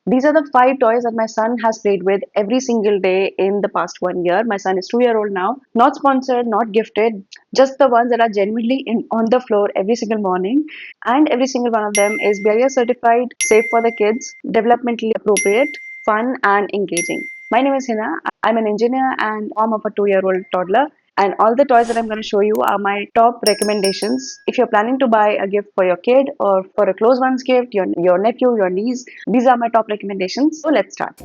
These are the 5 toys that my son has played with every single day in the past 1 year. My son is 2 year old now. Not sponsored, not gifted, just the ones that are genuinely on the floor every single morning. And every single one of them is BIS certified, safe for the kids, developmentally appropriate, fun, and engaging. My name is Hina. I'm an engineer and mom of a 2 year old toddler. And all the toys that I'm going to show you are my top recommendations. If you're planning to buy a gift for your kid or for a close one's gift, your nephew, your niece, these are my top recommendations. So let's start.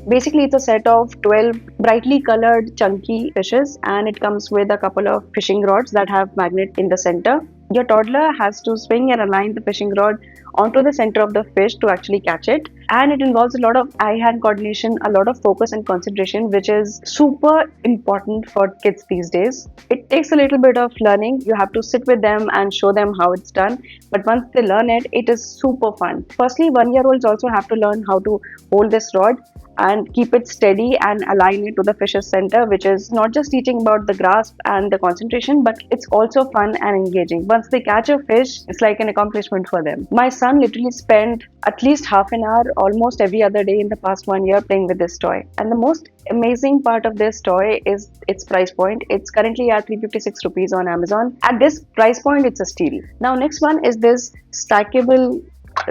Basically, it's a set of 12 brightly colored chunky fishes, and it comes with a couple of fishing rods that have magnet in the center. Your toddler has to swing and align the fishing rod onto the center of the fish to actually catch it, and it involves a lot of eye-hand coordination, a lot of focus and concentration, which is super important for kids these days. It takes a little bit of learning. You have to sit with them and show them how it's done, but once they learn it, it is super fun. Firstly, 1 year olds also have to learn how to hold this rod and keep it steady and align it to the fish's center, which is not just teaching about the grasp and the concentration, but it's also fun and engaging. Once they catch a fish, it's like an accomplishment for them. My son literally spent at least half an hour almost every other day in the past 1 year playing with this toy. And the most amazing part of this toy is its price point. It's currently at 356 rupees on Amazon. At this price point, it's a steal. Now, next one is this stackable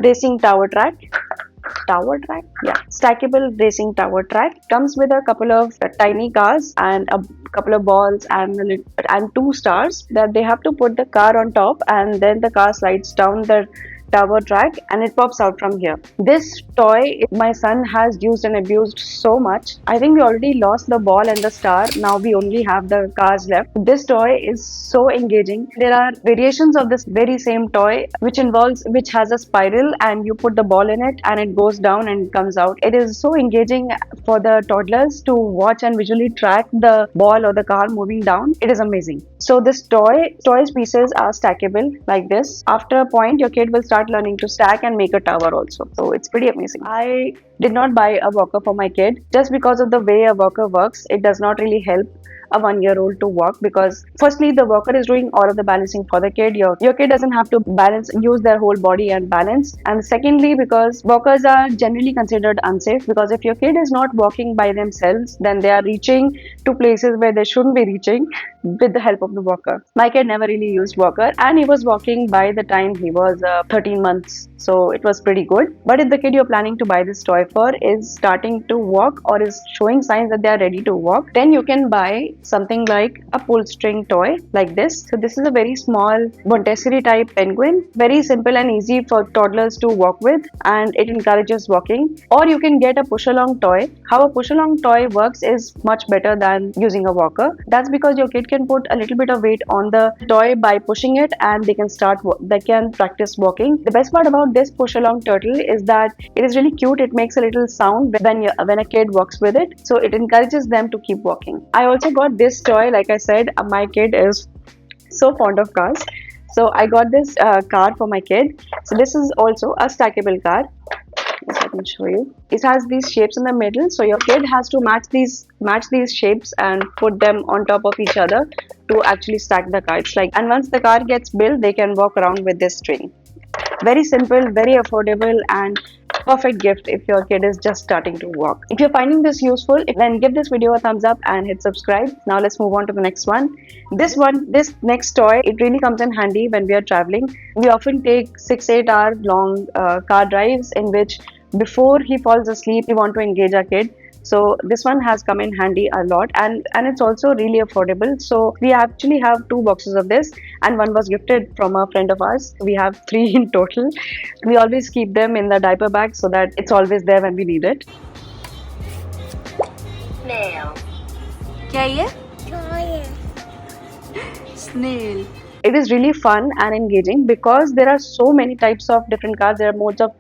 racing stackable racing tower track. Comes with a couple of tiny cars and a couple of balls and 2 stars that they have to put the car on top, and then the car slides down the tower track and it pops out from here. This toy my son has used and abused so much. I think we already lost the ball and the star. Now we only have the cars left. This toy is so engaging. There are variations of this very same toy which has a spiral, and you put the ball in it and it goes down and comes out. It is so engaging for the toddlers to watch and visually track the ball or the car moving down. It is amazing. So this toys pieces are stackable like this. After a point, your kid will start learning to stack and make a tower also. So it's pretty amazing. I did not buy a walker for my kid just because of the way a walker works. It does not really help a 1 year old to walk, because firstly the walker is doing all of the balancing for the kid. Your kid doesn't have to use their whole body and balance. And secondly, because walkers are generally considered unsafe, because if your kid is not walking by themselves, then they are reaching to places where they shouldn't be reaching with the help of the walker. My kid never really used walker, and he was walking by the time he was 13 months, so it was pretty good. But if the kid you're planning to buy this toy for is starting to walk or is showing signs that they are ready to walk, then you can buy something like a pull string toy like this. So this is a very small Montessori type penguin, very simple and easy for toddlers to walk with, and it encourages walking. Or you can get a push along toy. How a push along toy works is much better than using a walker. That's because your kid can put a little bit of weight on the toy by pushing it, and they can practice walking. The best part about this push along turtle is that it is really cute. It makes a little sound when a kid walks with it, so it encourages them to keep walking. I also got this toy. Like I said, my kid is so fond of cars, so I got this car for my kid. So this is also a stackable car. Yes, I can show you. It has these shapes in the middle, so your kid has to match these shapes and put them on top of each other to actually stack the car. It's like, and once the car gets built, they can walk around with this string. Very simple, very affordable, and perfect gift if your kid is just starting to walk. If you're finding this useful, then give this video a thumbs up and hit subscribe. Now let's move on to the next one. This next toy, it really comes in handy when we are traveling. We often take 6-8 hour long car drives in which before he falls asleep, we want to engage our kid. So this one has come in handy a lot, and it's also really affordable. So we actually have 2 boxes of this, and one was gifted from a friend of ours. We have 3 in total. We always keep them in the diaper bag so that it's always there when we need it. Snail. क्या ये? Snail. It is really fun and engaging because there are so many types of different cars. There are modes of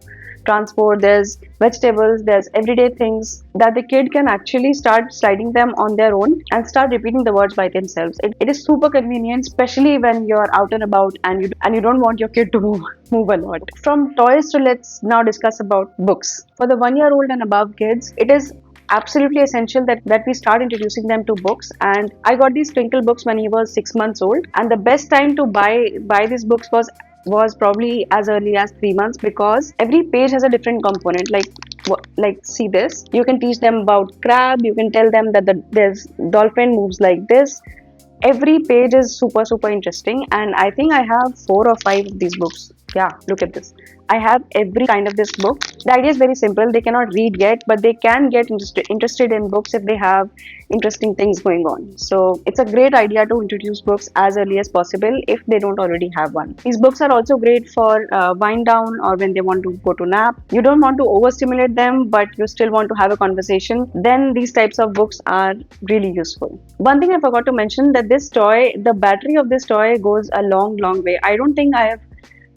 transport, there's vegetables, there's everyday things that the kid can actually start sliding them on their own and start repeating the words by themselves. It is super convenient, especially when you're out and about and you don't want your kid to move a lot. From toys to let's now discuss about books. For the 1-year-old and above kids, it is absolutely essential that we start introducing them to books. And I got these Twinkle books when he was 6 months old, and the best time to buy these books was was probably as early as 3 months, because every page has a different component. Like see this, you can teach them about crab, you can tell them that there's dolphin moves like this. Every page is super interesting, and I think I have 4 or 5 of these books. Yeah, look at this. I have every kind of this book. The idea is very simple. They cannot read yet, but they can get interested in books if they have interesting things going on. So it's a great idea to introduce books as early as possible if they don't already have one. These books are also great for wind down or when they want to go to nap. You don't want to overstimulate them, but you still want to have a conversation. Then these types of books are really useful. One thing I forgot to mention, that this toy, the battery of this toy goes a long way. I don't think I have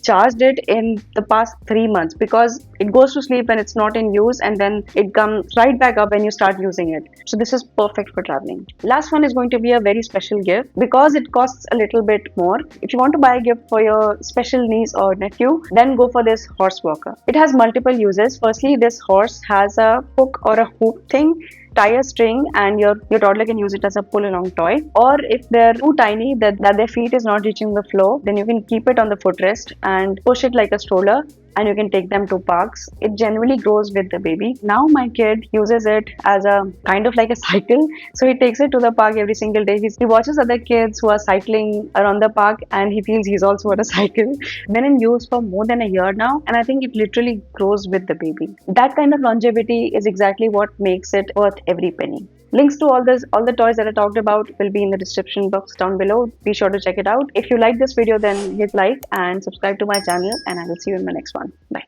charged it in the past 3 months, because it goes to sleep when it's not in use, and then it comes right back up when you start using it. So this is perfect for traveling. Last one is going to be a very special gift, because it costs a little bit more. If you want to buy a gift for your special niece or nephew, then go for this horse walker. It has multiple uses. Firstly, this horse has a hook or a hoop thing. Tie a string and your toddler can use it as a pull along toy. Or if they're too tiny that their feet is not reaching the floor, then you can keep it on the footrest and push it like a stroller, and you can take them to parks. It generally grows with the baby. Now my kid uses it as a kind of like a cycle. So he takes it to the park every single day. He watches other kids who are cycling around the park, and he feels he's also on a cycle. Been in use for more than a year now, and I think it literally grows with the baby. That kind of longevity is exactly what makes it worth every penny. Links to all the toys that I talked about will be in the description box down below. Be sure to check it out. If you like this video, then hit like and subscribe to my channel, and I will see you in my next one. Bye.